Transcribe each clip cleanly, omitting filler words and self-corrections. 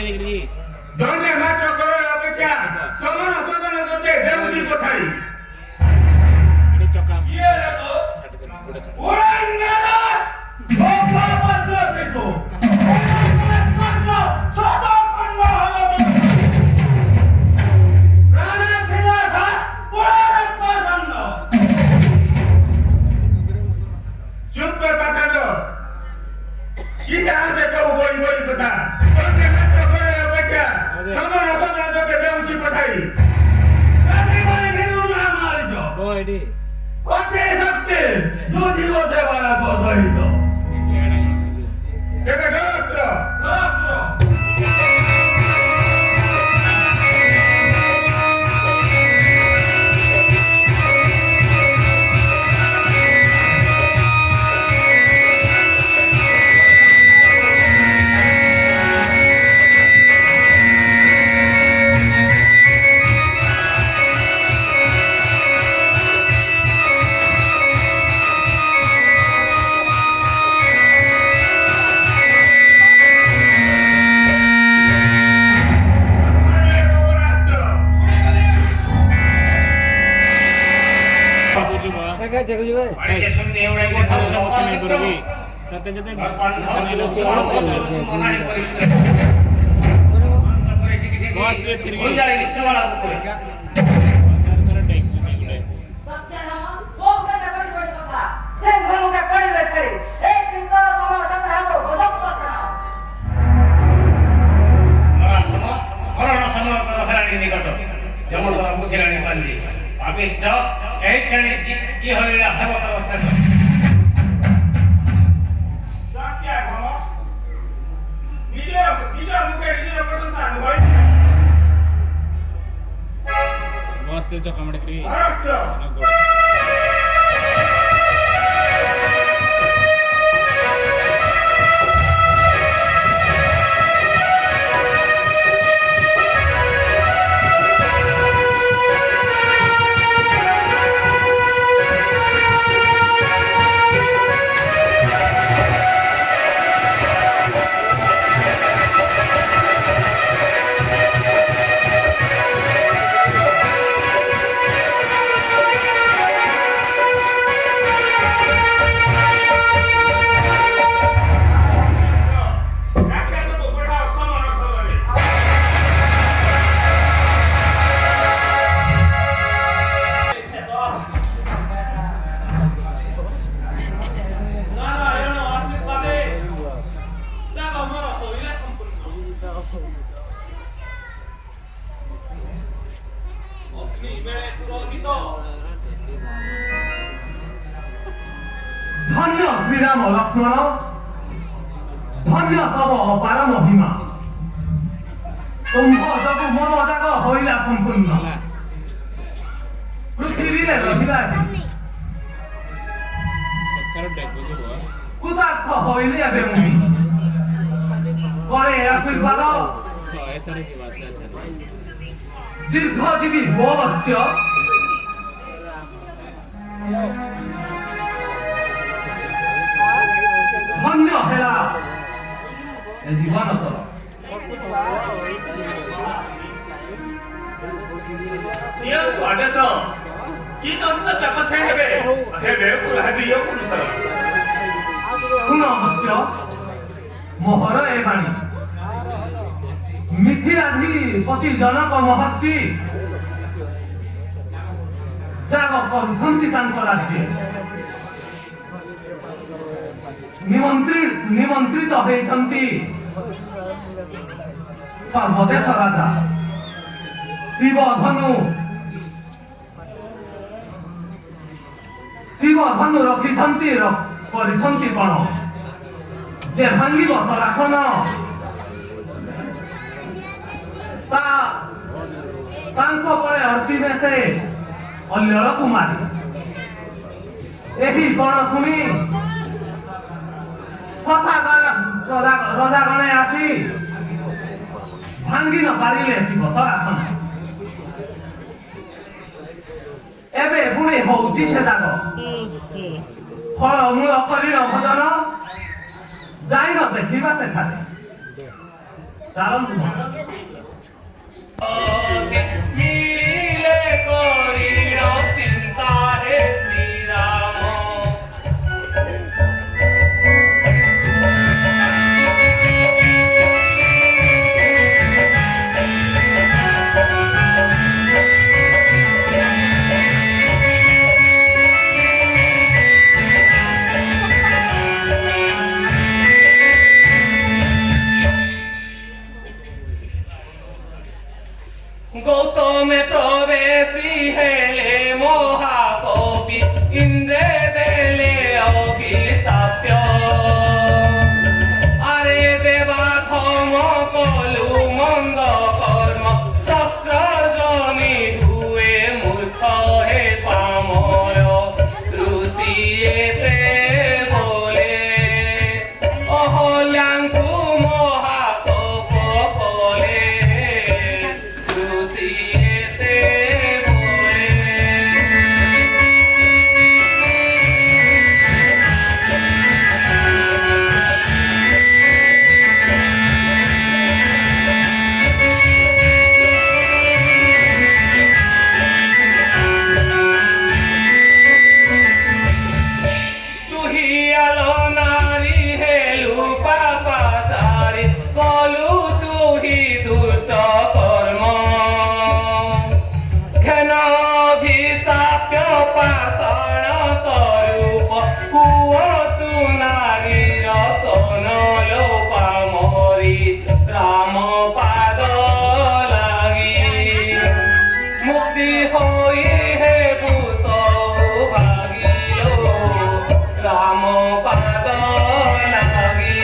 चकमे देखरी दंडे मात्र करो अपेक्षा समान सदन करते देवसी कोठारी एडी चका किए रे तो ओरंगना ओसा बसरो देखो मात्र छोटो खंड हलो राणा थिला था पुराण पसंद चुप कर पाता दो किसे आसे तो बोल बोल कथा दंडे मात्र करो अपेक्षा समान सदन करते देवसी कोठारी कभी कोई भेलू ना मारी जो ओ एडी कोटे सकते जो जीवो से वाला को सही तो केबे गलत काय देखो जी भाई सुनने एवढा मोठा समस्या नाही बरोबर त्याच्या ते सांगितलं बॉस रे तिरगी जाळे निश्चवाला करे जरा टाइम निघले सच्चा वो का बड़ी बड़ी कथा से घरों के पड़े रखे एक दिन का समाज का हो बदल पड़ना मरण समय तर हेरानी निकट जमल तर मुखिरानी पाली अभिष्ट एक कने की हरेला हवतर वसन क्या घमा निजे सीधा मुके निजे पटन सानु भाई बॉस से चकमे देखरी महाराष्ट्र धन्य श्रीराम लक्ष्मण धन्य तब अपारम भीमा तुम्भ जब मन जाग हईला संपूर्ण पृथ्वी रे रहिला करो देखो जी बॉस कुदार्थ हईले एबे मुनि करे आशीर्वाद 100 तारीख की बात है दीर्घजीवी भवस्य धन्य हेला जीवन तर ये आदेश की तंत्र जपथे हेबे हेबे कुलाबी यो कुसर सुन मत्स्य मोहर ए बाणी मिथिलाधिपति जनक महर्षि जाग करुछन्ति तांक राज्य निमंत्रित होइछन्ति सर्वदेश राजा शिव धनु रखिछन्ति करिछन्ति कण जे भांगिब सलासन तांको परे अर्पिने से अल्लड़ कुमारी एही कण सुनी कथा रजा गणे आसी भांगी न पारिले शिव सलासन एबे पुणे होउची से दाग फल मूल करिल भजन जाई न देखिबा से खाले মিলে করিল চিন্তা হে শ্রীরাম গৌতমে প্রবেশী হেলে মহাকবি ইন্দ্রে দেলে অভিশাপ্য আরে দেবা ধম কলু মন্দ কর্ম শস্ত্র জনি ধুয়ে মূর্খ হে পাময় ঋষি এতে বলে অহল্যাঙ্কু মহাকপ কলে কলু তুহি দুষ্ট কর্ম ঘেনাভিশাপ্য পাষাণ স্বরূপ কুয় তু নারীর তন লোপা মরি রাম পাদ লাগি মুক্তি হই হে পুষ ভাগিল রাম পাদ লাগি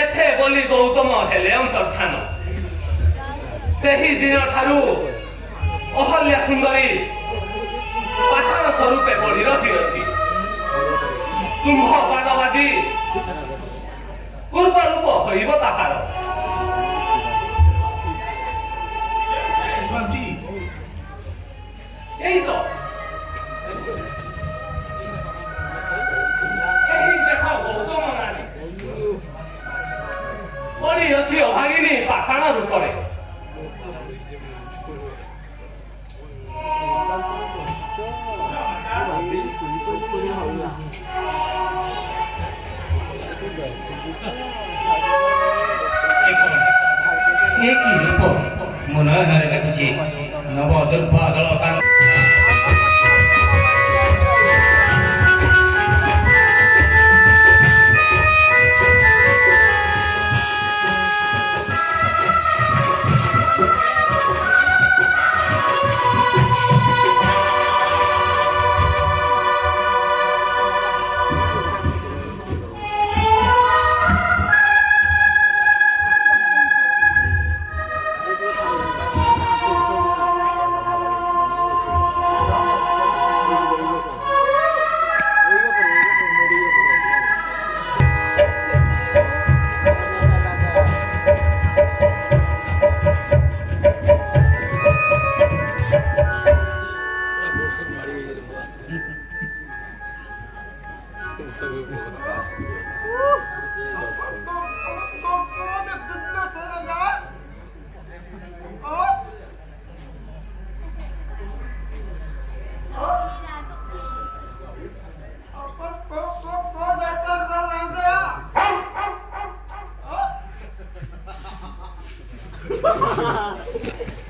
এথে বলি গৌতম হেলে অন্তর্ধান ସେହି ଦିନ ଠାରୁ ଅହଲ୍ୟା ସୁନ୍ଦରୀ ପାଷାଣ ସ୍ୱରୂପେ ବଢି ରହିଅଛି ତୁମ୍ଭ ପାଦ ବାଜି ପୂର୍ବ ରୂପ ହୋଇବ ତାହାର এই তো এই দেখো গৌতম নারী পড়ি ଅଛି ଅଭାଗିନୀ ପାଷାଣ ରୂପରେ ଏ କି ରୂପ ମୋ ନୟନରେ ଦେଖୁଛି ନବ ଦୁର୍ବାଦଳ ତାର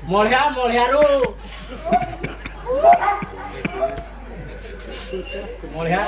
ମଢିଆ ମଢିଆରୁ ମଢିଆ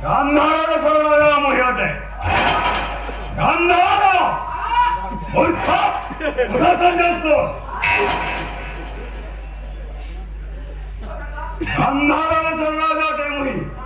간나라로 돌아가라 모여대 간나라 옳다 무사선졌어 간나라로 돌아가라 대무이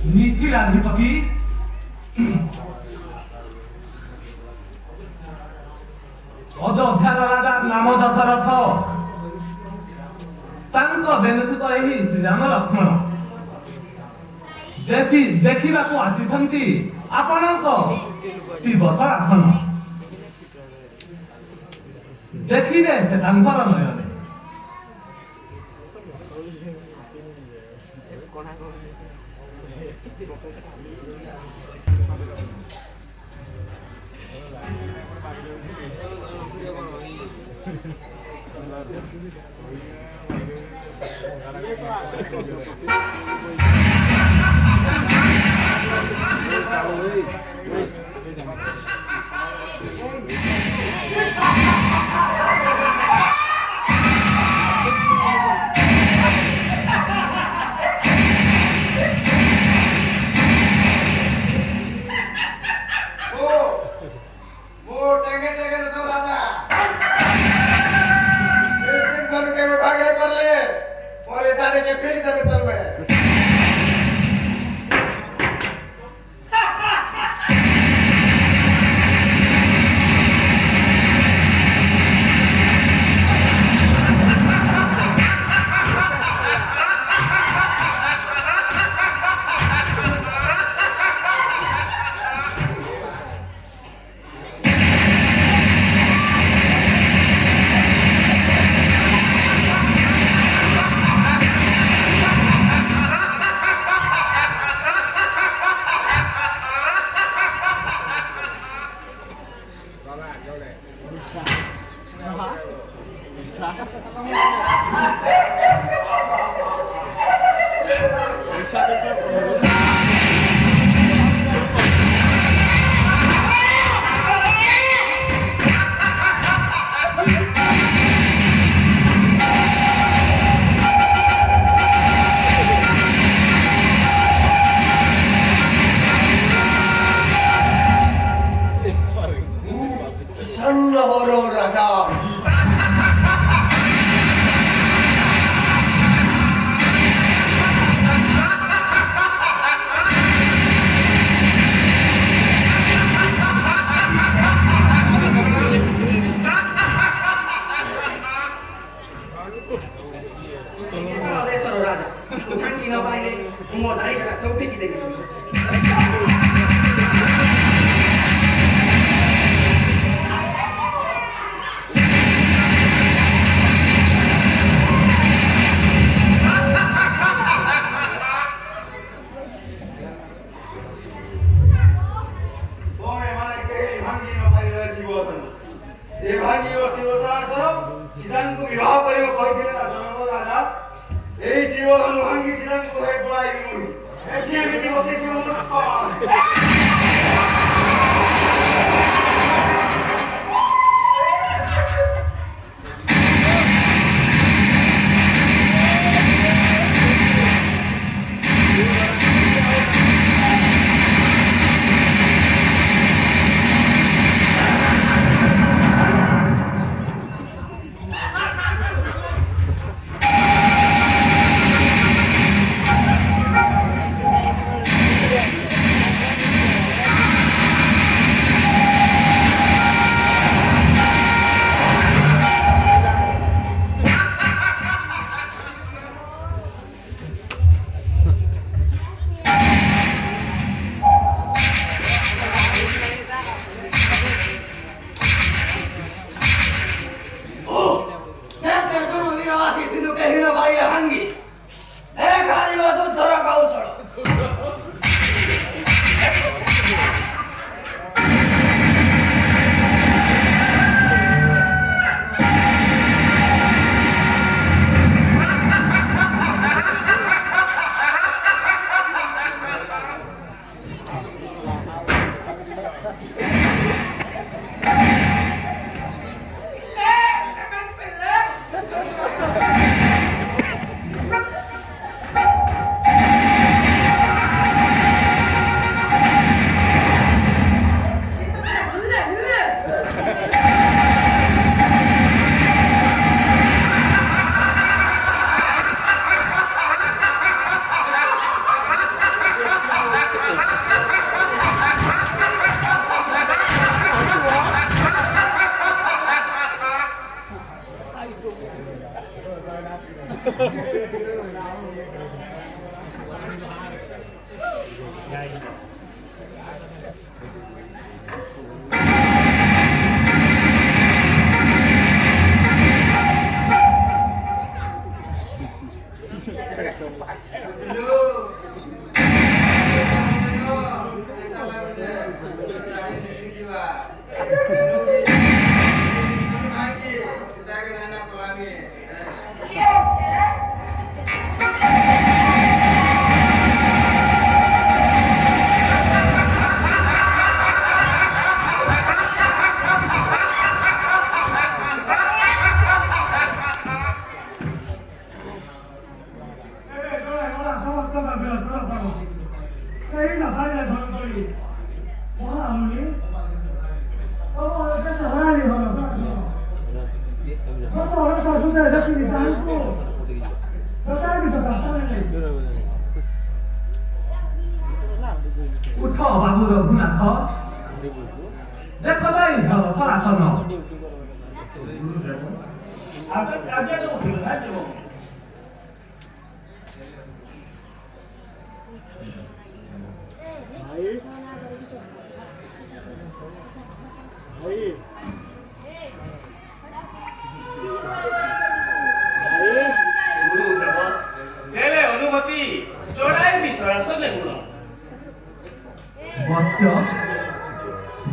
ନିଖିଳାଧିପତି ଅଯୋଧ୍ୟାର ରାଜା ନାମ ଦଶରଥ ତାଙ୍କ ବେନୁସୁତ ଏହି ଶ୍ରୀରାମ ଲକ୍ଷ୍ମଣ ଦେଖିବାକୁ ଆସିଛନ୍ତି ଆପଣଙ୍କ ଶିବସ ଆସନ ଦେଖିଲେ ସେ ତାଙ୍କର ନୟନରେ भागने पर ले और ये दाने के फेंक दे तल में もう誰かが完璧できる。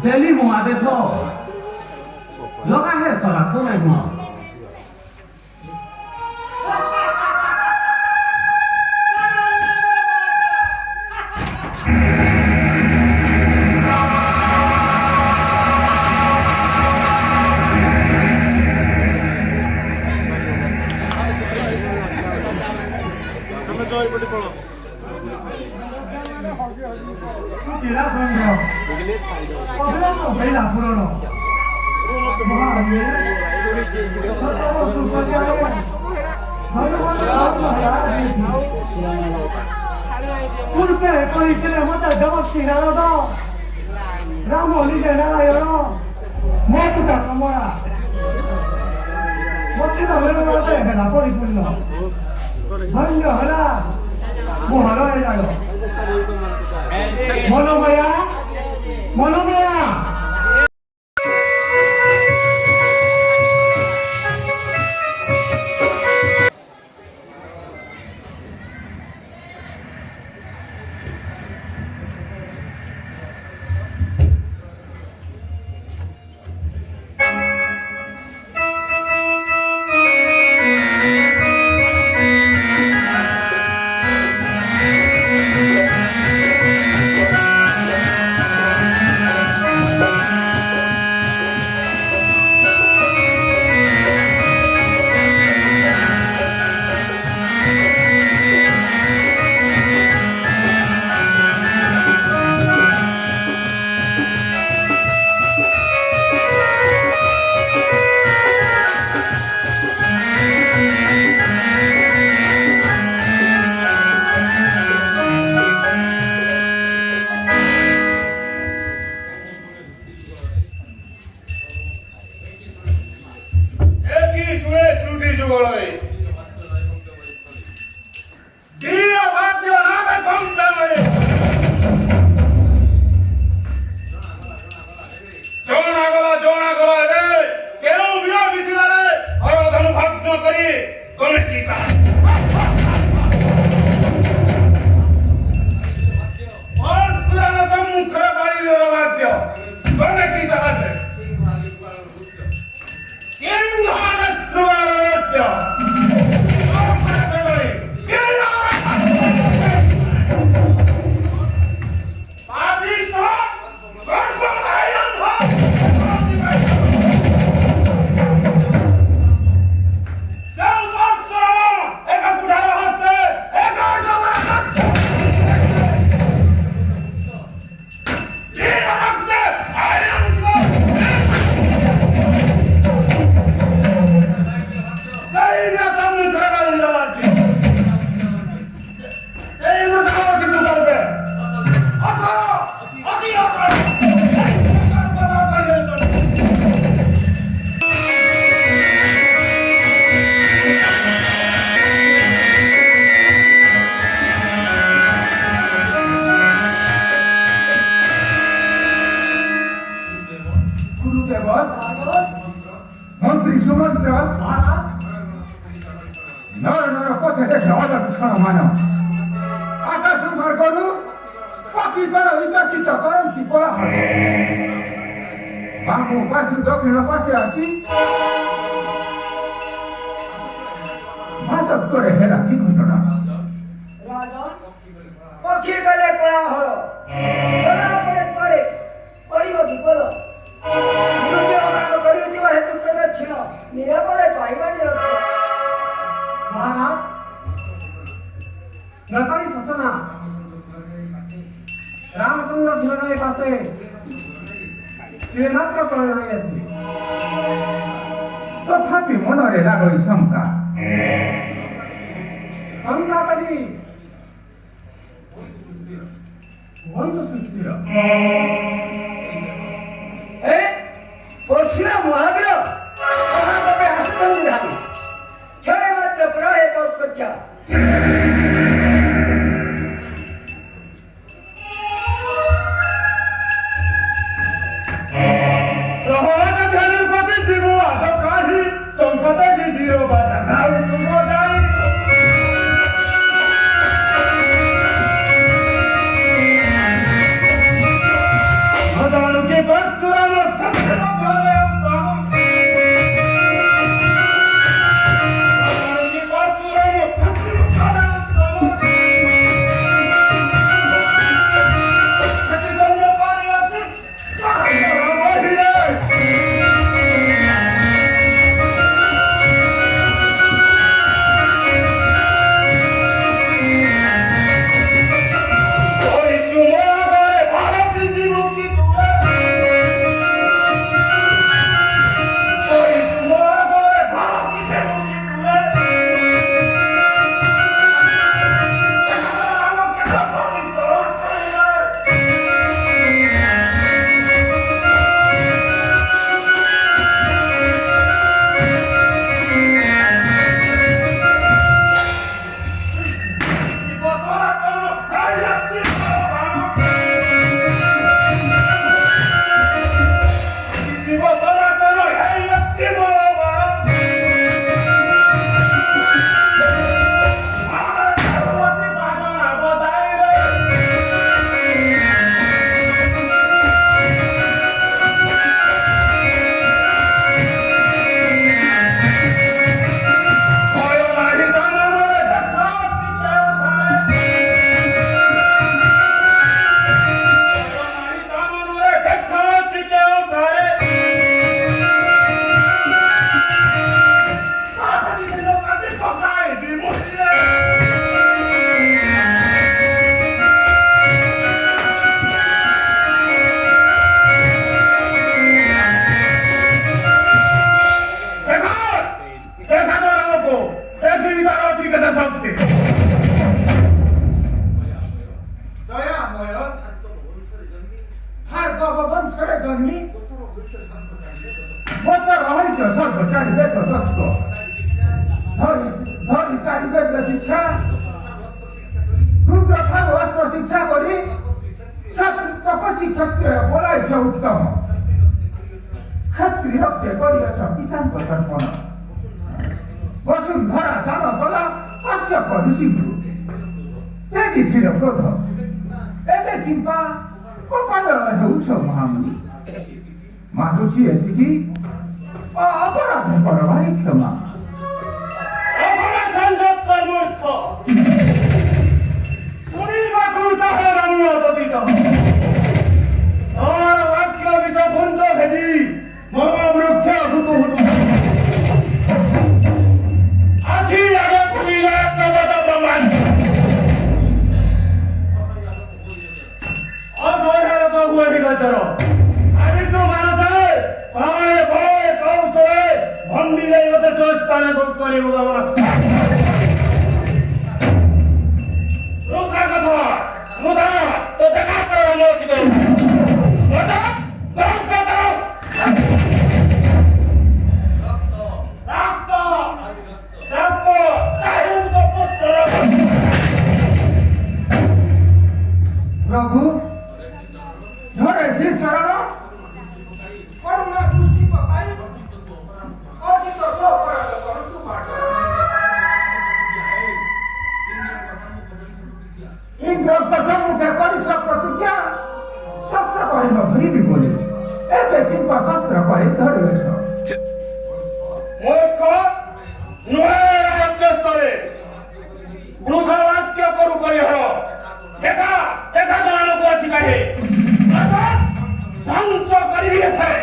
Delhi mo abe tho. Loka hai sara sunai mo. মহালয়ায় মনোময়া মনোময়া একই সুরে শ্রুতি যুগলয় দিয়ে বাদ্য নামে কমতালে জনা গলা রে কেউ বিরোধী ছিল রে হরধনু ভগ্ন করি কোন কি সাহস और सुराना सम्मुख बारी बाद्य कोन की साहस है सिंहान सुवारत्य মন্ত্রী সুমন্ত্র নর নর পথে দেখে অদক্ষণ মানব আকাশ সংহার করু পাখি কর বিকশিত করন্তি পড়া বামু পাশে দক্ষিণ পাশে আসি ভাষক করে হেরা কি ঘটনা রাজন পক্ষী করে পড়া হলো পড়া পড়ে করে পড়িব বিপদ বিরুদ্ধে অনাগ করিউথিবা হেতু প্রদের ছিল নিরাপদে পাইবানি রক্ষা মহারাজ লতারি সূচনা রামচন্দ্র ধীরের পাশে মাত্র প্রয়োজন হয়েছে তথাপি মনরে লাগই শঙ্কা শঙ্কা করি বন্ধু সৃষ্টির পরশুরাম মহাবীর মহাভাবে হাসতন্দি ধাবি ছয় মাত্র প্রহে পক্ষা সহজ ধ্যানের পথে জীব আদকাহি সংকটে জীবির বাধা নাও তুমো যাই বংশরে জন্মি মত রহিত সর্বচারিবে তত্ত্ব ধরি চারিবে শিক্ষা রুদ্র ভাগ অস্ত্র শিক্ষা করি তপশিক্ষক বলাইছ উত্তম ক্ষত্রিয়কে করিয়াছ পিতাঙ্ক তর্পণ বসুন্ধরা দান কলা কাশ্যপ ঋষিগুরু তেজিছিল ক্ରୋଧ ଏବେ କିମ୍ବା କପାଳ ହେଉଛ ମହାମୁନି ମାଗୁଛି ଏତିକି ଅପରାଧ କର ଭାଇ କ୍ଷମା ଶୁଣିବାକୁ ଚାହେଁ ରମ୍ୟ ପତିତ ତମର ବାକ୍ୟ ବିଷ ଭୁଞ୍ଜ ଭେଦି ମୋ ବୃକ୍ଷ ହୁତୁ ହୁତୁ ଆଜି ଆଗକୁ ଶବଦ ପ୍ରମାଣ অসহায়তা হুয়ে গেছর আমি তো মানুষে ভাবে ভয় কৌশলে ভন্ডিলে মতে স্থানে ভোগ করিব আমরা রোখা কথা মুদা তো দেখা করো মসজিদ ওটা রক্ত দাও রক্ত রক্ত তাই তো পুত্র প্রভু ধরে শ্রী চরণ করুণা দৃষ্টি পকাই অজিত সপরাধ করতু বাট ইন্দ্র সম্মুখে করিস প্রতিজ্ঞা সত্য করিব ধরিবি বলি ଏବେ କିମ୍ବା ସତ୍ର କରି ଧରିଅଛ ମୂର୍ଖ ନୁହେଁ ରହସ୍ୟସ୍ଥଳେ ବୃଦ୍ଧ ବାକ୍ୟ କରୁ ପରିହର দেখা দেখা ଜଣକୁ ଅଛି କାହିଁ ধ্বংস କରିବି ଏଠାରେ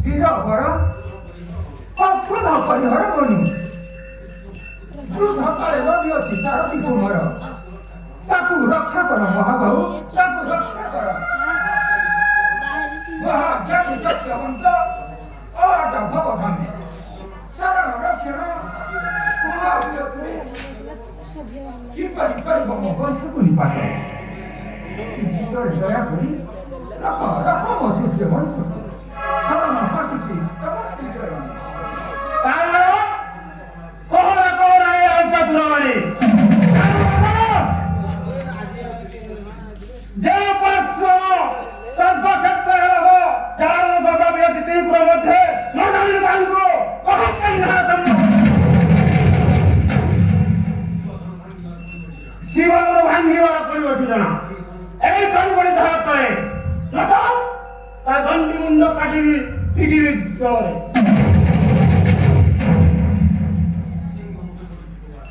ଧୀର ବର ଅକ୍ରୋଧ ପରିହର ବନୁ ବୃଦ୍ଧ କାଳେ ରବି ଅଛି ତାର କୁମର ତାକୁ ରକ୍ଷା କର ମହାବାହୁ ତାକୁ ରକ୍ଷା କର ମହାଜ୍ଞାନୀ ସତ୍ୟବନ୍ତ ଅରାଟ ଭବଧାମୀ ଶରଣ ରକ୍ଷଣ ମହାବୀରକୁ କିପରି କରିବ ମୋ ବଂଶକୁ ନିପାତ ଦୟା କରି ରଖ ରଖ ମୋ ସୂର୍ଯ୍ୟ ବଂଶକୁ ଶରଣ ହସୁଛି ତମ ଶ୍ରୀ ଚରଣ କାରଣ କୋହଳ କୋହଳ ଏ ଅନ୍ତପୁରମାନେ যে পরিশ্রম সর্বক্ষেত্রে হব যার গদাবী অতি তীব্র মধ্যে নজর বাঙ্গ শিবর ভাঙ্গিবার পরিবর্তন এই কনবড়ি ধরা করে তার ঘন্টি মুন্ড কাটিবি পৃথিবীর জলে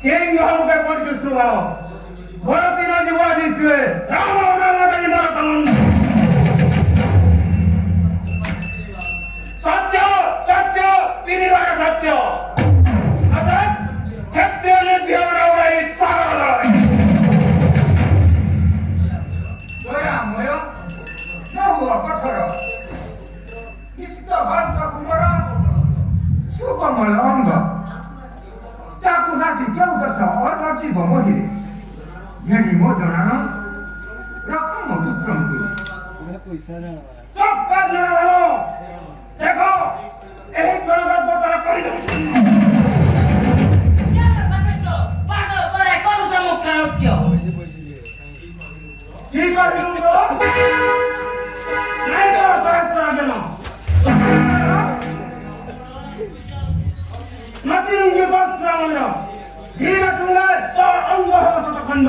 সিংহ মুখে পরিচুষ্ট ভাব ভরতীর জীব দিচ্ছে রাম সত্য সত্য তিনিবার সত্য অর্থাৎ ক্ষেত্রীয় নির্ভীয় সারা দয়াময় নহুয়া কঠোর নিশ্চিত ভক্ত কুমার সুকমল অঙ্গ চাকু নাসি কেউ দশ অর্ণজীব মহিরে যেটি ମୋ ଜଣାଣ ରଖ ମୋ ପୁତ୍ରଙ୍କୁ ଚପ ଜଣାଣ ଦେଖ ଏହି ଜଣକ ପତର କରିଦେଉଛି ପାଗଳ ପରେ କରୁଛ ମୁଖ୍ୟ ନୃତ୍ୟ কি କରିଲୁ ନାଇଁ ତ ସହସ୍ର ଜ୍ଞାନ ନଚିରୁଙ୍ଗି ବତ୍ସାମୟ ଧୀର ତୁଲେ ତ ଅଙ୍ଗ ହେବ ଶତଖଣ୍ଡ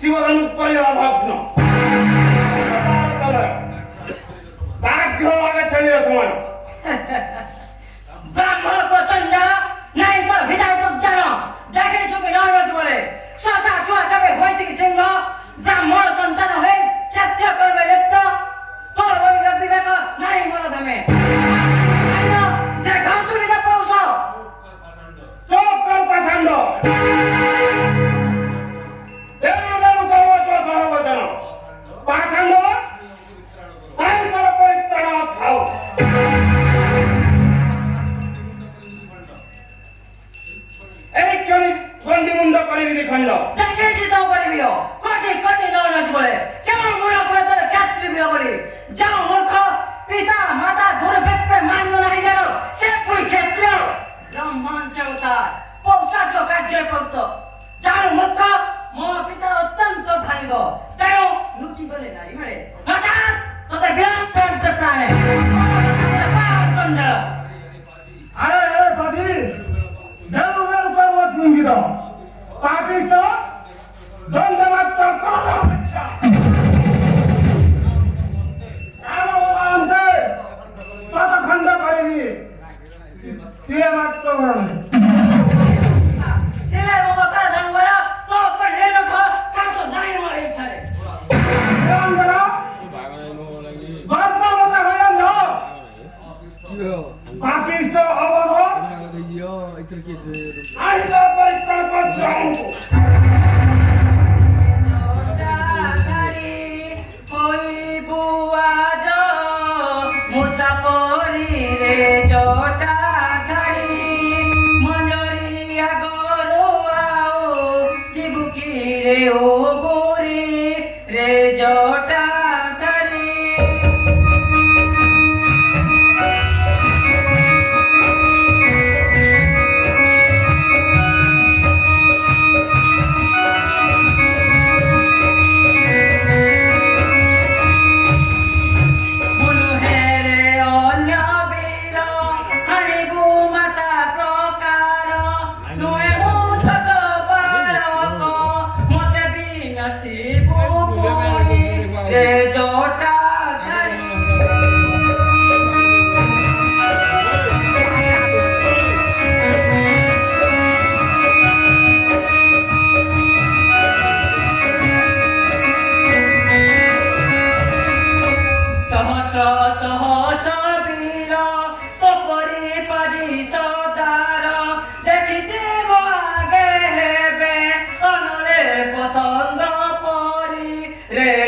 শিবধনু পরিভগ্ন বাঘ্য আগে ছেড়ে সময় ব্রাহ্মণ প্রচন্ড নাই পর বিদায় জানো দেখে চোখে নরজ বলে শশা ছুয়া তবে বৈশিক সিংহ ব্রাহ্মণ সন্তান হয়ে ক্ষত্রিয় করবে লিপ্ত তোর বিবেক নাই মন ধামে দেখা তুমি যা পৌঁছ চোখ পাছন্দ ଗଣ୍ଡି ମୁଣ୍ଡ କରିବି ଖଣ୍ଡ দেখেছি তো বলিবিও কোটি কোটি নজ বলে কেউ মুড়া করে তোর ক্ষেত্রে বিয়ে বলি যাও মূর্খ পিতা মাতা দুর্ভিক্ষে মান্য নাই জানো সে পুই ক্ষেত্র ব্রাহ্মণ সেবতা পৌঁছাশ কার্যের করত যাও মূর্খ মো পিতা অত্যন্ত ধার্মিক তেণু লুচি বলে নারী মেরে হঠাৎ তোদের ব্যস্ত প্রাণে আরে আরে পাদি দেবুগের পর্বত লিঙ্গিত পাপিষ্ট দণ্ডমাত্র করো রামভগবানকে শতখণ্ড করিবি সিয়ে মাত্র করবে তেলে মমতা ধনবরা তো পর লে লখ কাটো নাই মারে ছাড়ে রামগড় গর্বমত হইলাম না পাপিষ্ট অবধ আইজ পরিষ্কার করছো মুসাফরি রে জটা ধারি মঞ্জরিয়া গরুয়াও চিবুকি রে ও বুড়ি রে জটা ধারি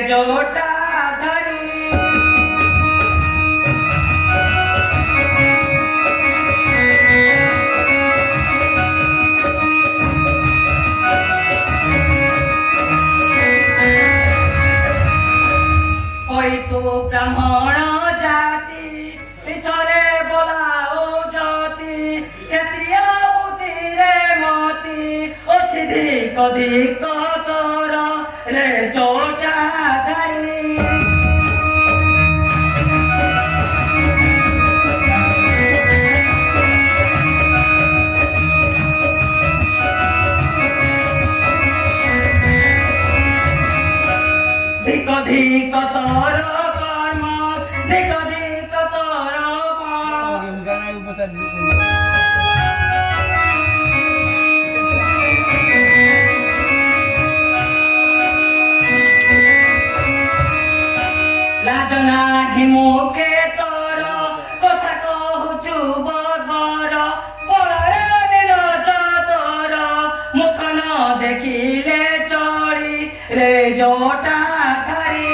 জটা ধারি হয়তো ব্রাহ্মণ জাতি পিছরে বলাও জাতি ক্ষেত্রীয় বুদ্ধিরে মতি অছি ধিক ধিক কর রে জটা ধারি ধিক ধিক তর কর্ম ধিক ধিক তর লাজনা হিমুখে তর কথা কহুচু বগর বড়রে নিরজ তর মুখ ন দেখিলে চড়ি রে জটা ধারি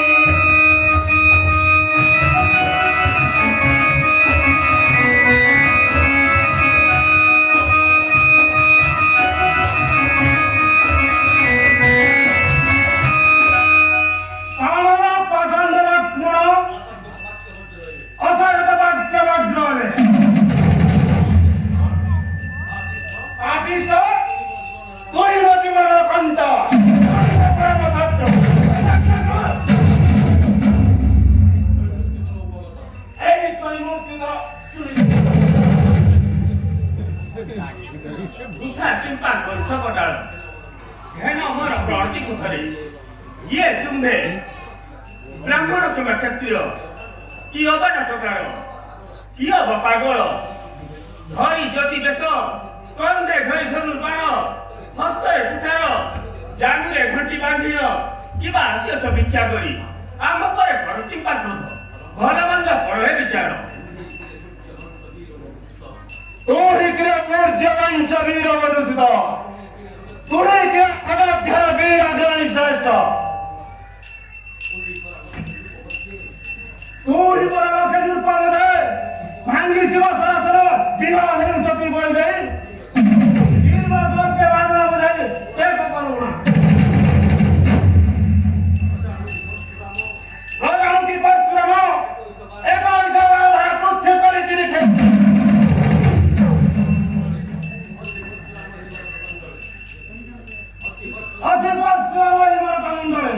কামনা পছন্দ লক্ষ্মণ অসহ্য বাক্য বজ্রে পাপিষ্ট করিব জীবন কন্ত এই চৈমুক্তিত দুঃখা চিন্তা করছ কটাল ঘেন আমার প্রতি কুশলে ইয়ে তুমে ব্রাহ্মণ কিংবা ক্ষত্রিয় কি হবা নাটকার কি হবা পাগল ধরি জ্যোতি বেশ স্কন্ধে ধরি ধনুর বাণ হস্তরে কুঠার জানুরে ঘଣ୍ଟି ବାନ୍ଧିଲ কিবা ଆସିଅଛ ଭିକ୍ଷା କରି ଆମ ପରେ ପ୍ରତି ପାଠ ଭଲ ମନ୍ଦ ପରହେ ବିଚାର তোরি কে পূজ্যবংশ বীর মধুসূদ তোরি কে অগাধ্যর বীর অগ্রণী শ্রেষ্ঠ তোরি পরলোকে দুর্পদ দে ভাঙ্গি শিব সরাসর বিবাহ হেরু সতী বল দে বীর মধুকে বান্ধব বুঝাই सुरावळी मराठा मंडळे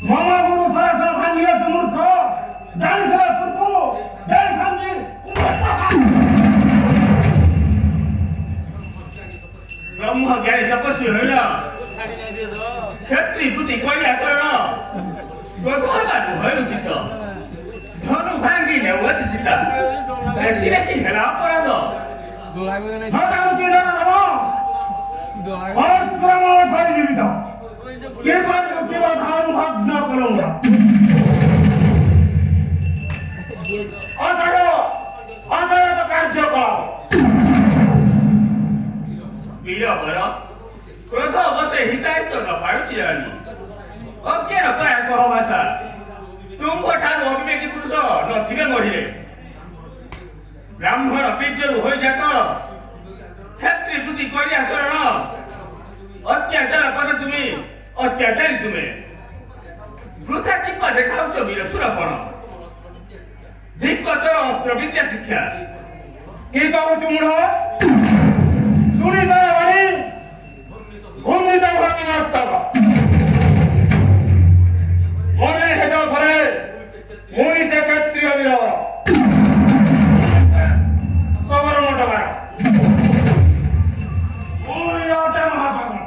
मामा गुरु सरासर भांगिया मूर्ख जाणीला पुरतो जय खानजी ब्रह्म ज्ञानी तपस्वी होइन क्षत्रिय बुद्धि कहिले आचरण प्रधान भयो चित्त धनु भाङ्गी ल्याउसित किनकि हेला अपराध हटाउ चिन्ता नगर्नु और सुरावळी छोरी जीवित के गर्नु सेवा धाम भग्न गराउँदा असहयोग कार्य करो वीरवर क्रोध अवश्य हितायित नपाडुछि अनि अज्ञान पाएको भाषा तुमको ठानु अभिमेकी पुरुष नथिबे मरिले ब्राह्मण पिज्जरु होइजात क्षत्रिय बुद्धि करि आचरण अत्याचार पद तुमी अत्याचारी तुमे वृथा टिप्पा देखाउँछ वीर सुरपण धिक्कतर अस्त्र विद्या शिक्षा के कहूछु मूढ सुनि दया भनी घुम्नी त भनी मस्तक मने हेदो घरे मुनि से क्षत्रिय वीरवर सवर्ण डगार मुनि आटे महापागल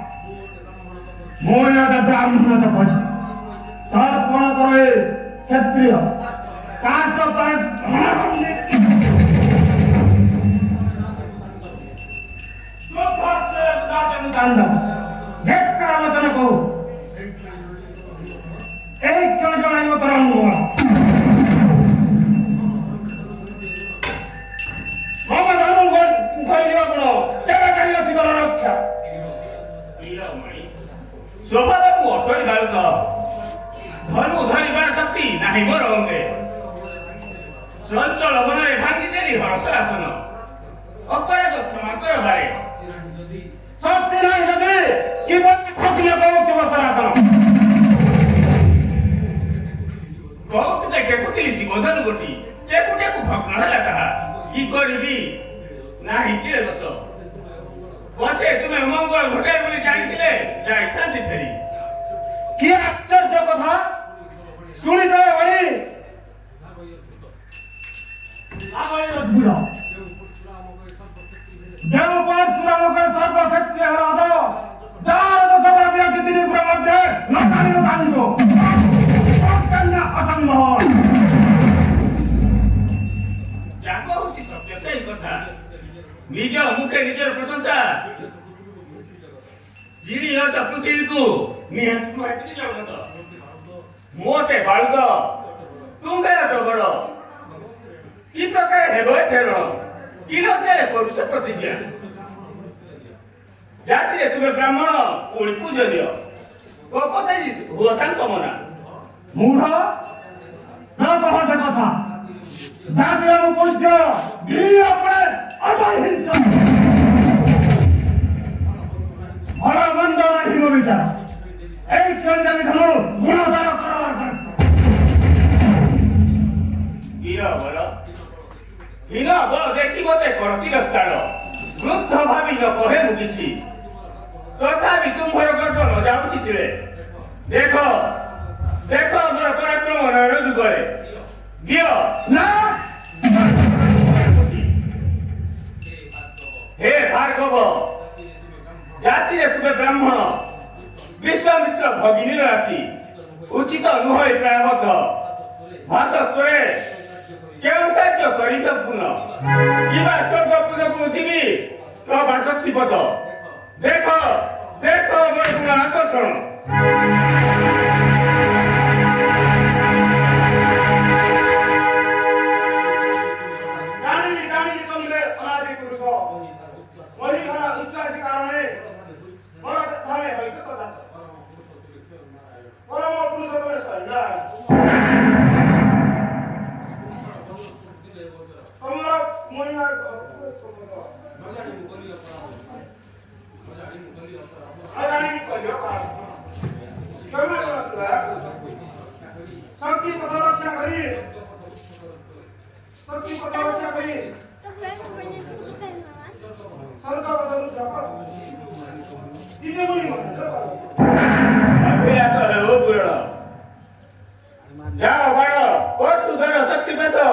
मुनि आटे ब्राह्मण तपस्वी तार कोण करे क्षत्रिय काट पाट कांड एक वचन कहू एक क्षण जणाइव तरंग मम धनु धैर्य गुण तेरा कार्य शिखर रक्षा स्वभावକୁ ଅଟଳି ବାଳୁତ ଧନୁ ଧରିବାର ଶକ୍ତି ନାହିଁ ମୋର ଅଙ୍ଗେ ଚଞ୍ଚଳ ମନରେ ଭାଙ୍ଗିଦେଲି ହର୍ଷ ଆସନ ଅପରାଧ କ୍ଷମା କର ଭାଇ शक्ति नहीं लगे कि बच्चे फकले कहो शिवसरासन बहुत टेकुଥିଲି ଶିବଧନୁ ଗୋଟି टेकु ଭଗ୍ନ ହେଲା ତାହା କି କରିବି ନାହିଁ କିରେ ଦୋଷ ପଛେ ତୁମେ ମଙ୍ଗଳ ଘଟାଇ ବୋଲି ଜାଣିଥିଲେ ଯାଇଥାନ୍ତି ଫେରି कि आश्चर्य कथा सुनि दे भनी आगै बुढा देव पर सुरामुख सर्व क्षत्रिय हराद जार दशवर विरासी तिनी पुरा मध्ये नकारिन तानिको कन्या असंभव ଯାକ ହେଉଛି ସତ୍ୟ ସେଇ କଥା ନିଜ ମୁଖେ ନିଜର ପ୍ରଶଂସା ଜିଣି ଅଛ ପୃଥିବୀକୁ ନିହାତି ହାଟି ଜଗତ ମୋଟେ ବାଳୁତ ତୁମ୍ଭେର ଡଗଡ଼ କି ପ୍ରକାର ହେବ ଏ ଫେରଣ କି ନଥିଲେ କରୁଛ ପ୍ରତିଜ୍ଞା ଜାତିରେ ତୁମେ ବ୍ରାହ୍ମଣ ପୁଣି ପୂଜନୀୟ କପତାଇ ହୁଅ ଶାନ୍ତ ମନା मूढ़ न कहो से कथा जाति हम पूज्य वीर अपने अवहिंसा भला मंद नहीं नो विचार एक क्षण जानि धनु गुणोदर करवार करछ वीर बल ହୀନ ବଳ ଦେଖି ମୋତେ କରତି ସ୍ଥାନ ବୃଦ୍ଧ ଭାବି ନ କହେ ମୁଁ କିଛି ତଥାପି ତୁମ୍ଭର ଗର୍ବ ନ ଯାଉଛି ଥିଲେ ଦେଖ ଦେଖ ମୋର ପରାକ୍ରମ ନୟନ ଯୁଗରେ ଦିଅ ना ହେ ଭାର୍ଗବ ଜାତିରେ ତୁମେ ବ୍ରାହ୍ମଣ ବିଶ୍ୱାମିତ୍ର ଭଗିନୀର ରାତି ଉଚିତ ନୁହେଁ ପ୍ରାୟବଦ୍ଧ ଭାଷତ୍ୱରେ କେଉଁ କାର୍ଯ୍ୟ କରି ସମ୍ପୂର୍ଣ୍ଣ କିମ୍ବା ସ୍ୱର୍ଗପୁରକୁ ଉଠିବି ପ୍ରଭା ଶକ୍ତିପଥ ଦେଖ ଦେଖ ମୋର ଗୁଣ ଆକର୍ଷଣ जानी जानी तुमले अनादि पुरुष वही घना उच्चासी कारणे भरत थामे होइछ कथा परम पुरुष बने सैना तमरा महिमा अजानी कलियो का અભ્યાસ એવો પૂર્ણ જાઓ બાળો કોણ સુધારો શક્તિ બેઠો